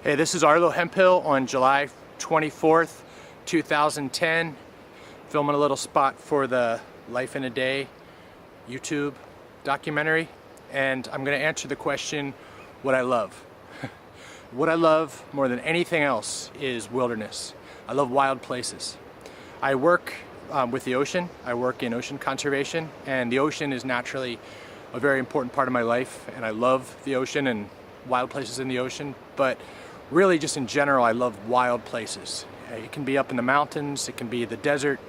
Hey, this is Arlo Hemphill on July 24th, 2010, filming a little spot for the Life in a Day YouTube documentary, and I'm going to answer the question, what I love. What I love more than anything else is wilderness. I love wild places. I work with the ocean. I work in ocean conservation, and the ocean is naturally a very important part of my life, and I love the ocean and wild places in the ocean, but really just in general I love wild places. It can be up in the mountains, it can be the desert,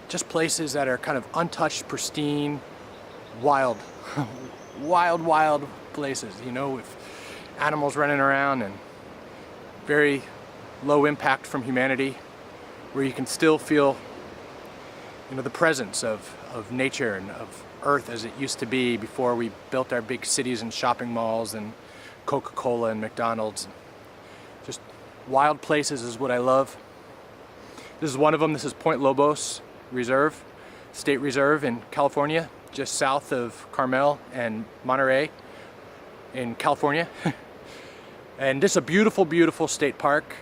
just places that are kind of untouched, pristine, wild, wild places, you know, with animals running around and very low impact from humanity, where you can still feel, you know, the presence of nature and of Earth as it used to be before we built our big cities and shopping malls and Coca-Cola and McDonald's. Just wild places is what I love. This is one of them. This is Point Lobos Reserve, State Reserve in California, just south of Carmel and Monterey in California. And this is a beautiful, beautiful state park.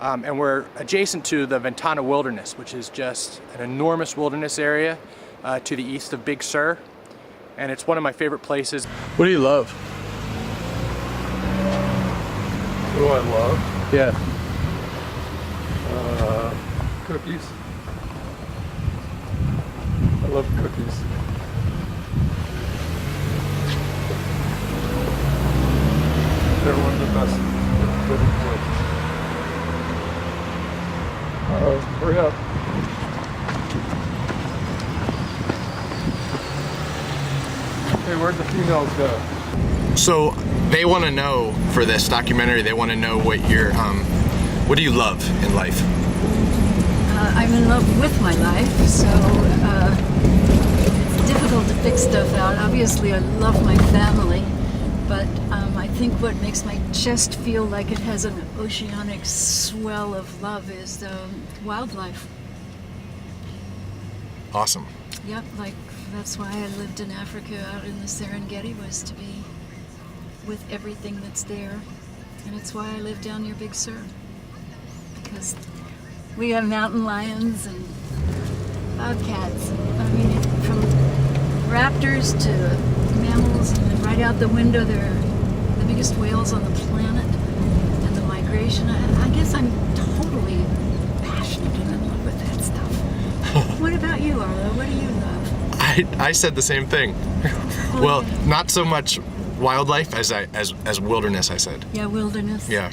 And we're adjacent to the Ventana Wilderness, which is just an enormous wilderness area to the east of Big Sur. And it's one of my favorite places. What do you love? What do I love? Yeah. Cookies. I love cookies. They're one of the best living cookies. Hurry up. Hey, where'd the females go? So they want to know, for this documentary, they want to know what what do you love in life? I'm in love with my life, so it's difficult to pick stuff out. Obviously, I love my family, but I think what makes my chest feel like it has an oceanic swell of love is wildlife. Awesome. Yep, like that's why I lived in Africa out in the Serengeti, was to be with everything that's there. And it's why I live down near Big Sur, because we have mountain lions and bobcats. I mean, from raptors to mammals, and then right out the window there are the biggest whales on the planet, and the migration. I guess I'm totally passionate and in love with that stuff. What about you, Arlo? What do you love? I said the same thing. Well, not so much wildlife as wilderness, I said. Yeah, wilderness. Yeah.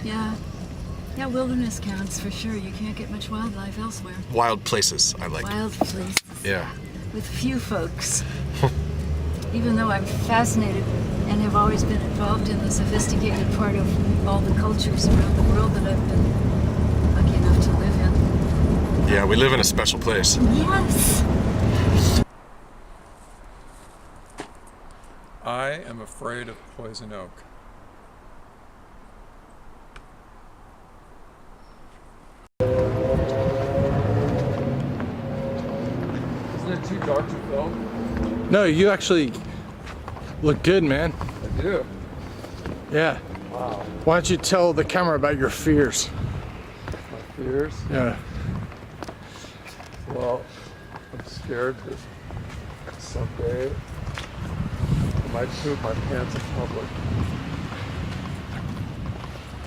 Yeah, wilderness counts for sure. You can't get much wildlife elsewhere. Wild places, I like. Wild places. Yeah. With few folks. Even though I'm fascinated and have always been involved in the sophisticated part of all the cultures around the world that I've been lucky enough to live in. Yeah, we live in a special place. Yes. I am afraid of poison oak. Isn't it too dark to film? No, you actually look good, man. I do. Yeah. Wow. Why don't you tell the camera about your fears? My fears? Yeah. Well, I'm scared that someday I might poop my pants in public.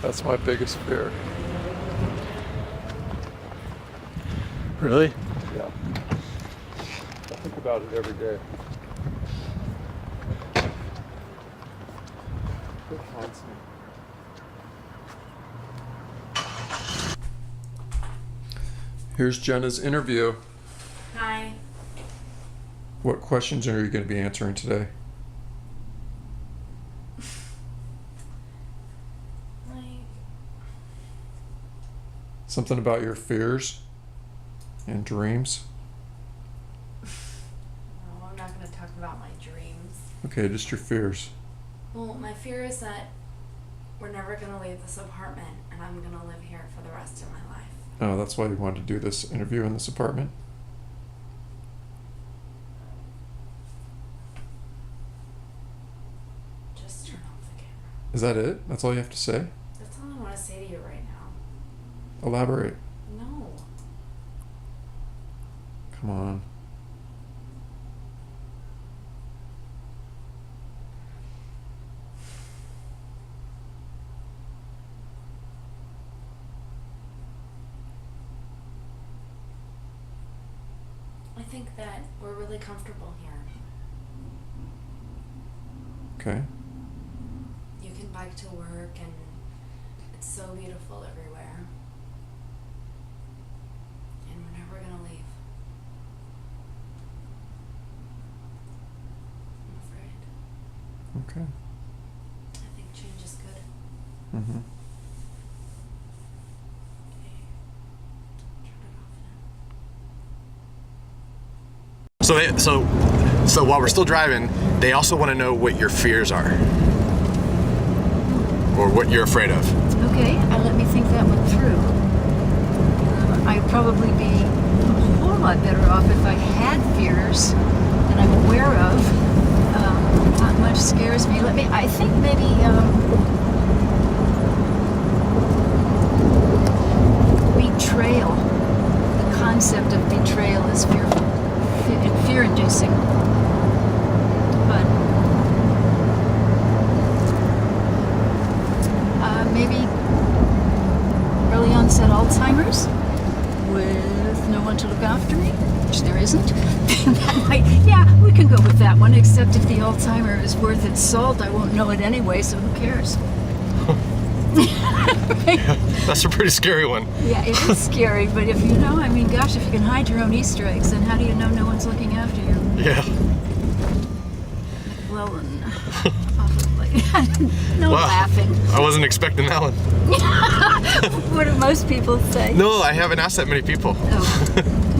That's my biggest fear. Really? Yeah. I think about it every day. It haunts me. Here's Jenna's interview. Hi. What questions are you going to be answering today? Something about your fears and dreams? No, I'm not going to talk about my dreams. Okay, just your fears. Well, my fear is that we're never going to leave this apartment and I'm going to live here for the rest of my life. Oh, that's why you wanted to do this interview in this apartment? Just turn off the camera. Is that it? That's all you have to say? That's all to say to you right now. Elaborate. No. Come on. I think that we're really comfortable here. Okay. You can bike to work and it's so beautiful everywhere. And we're never gonna leave. I'm afraid. Okay. I think change is good. Mm-hmm. Okay. Turn it off now. So while we're still driving, they also want to know what your fears are, or what you're afraid of. Okay, let me think that one through. I'd probably be a whole lot better off if I had fears that I'm aware of. Not much scares me. I think maybe betrayal. The concept of betrayal is fear-inducing. But maybe early onset Alzheimer's with no one to look after me, which there isn't. Yeah, we can go with that one, except if the Alzheimer is worth its salt, I won't know it anyway, so who cares? Right? That's a pretty scary one. Yeah, it is scary, but if you know, I mean, gosh, if you can hide your own Easter eggs, then how do you know no one's looking after you? Yeah. Well, no Wow. laughing. I wasn't expecting that one. What do most people say? No, I haven't asked that many people. Oh.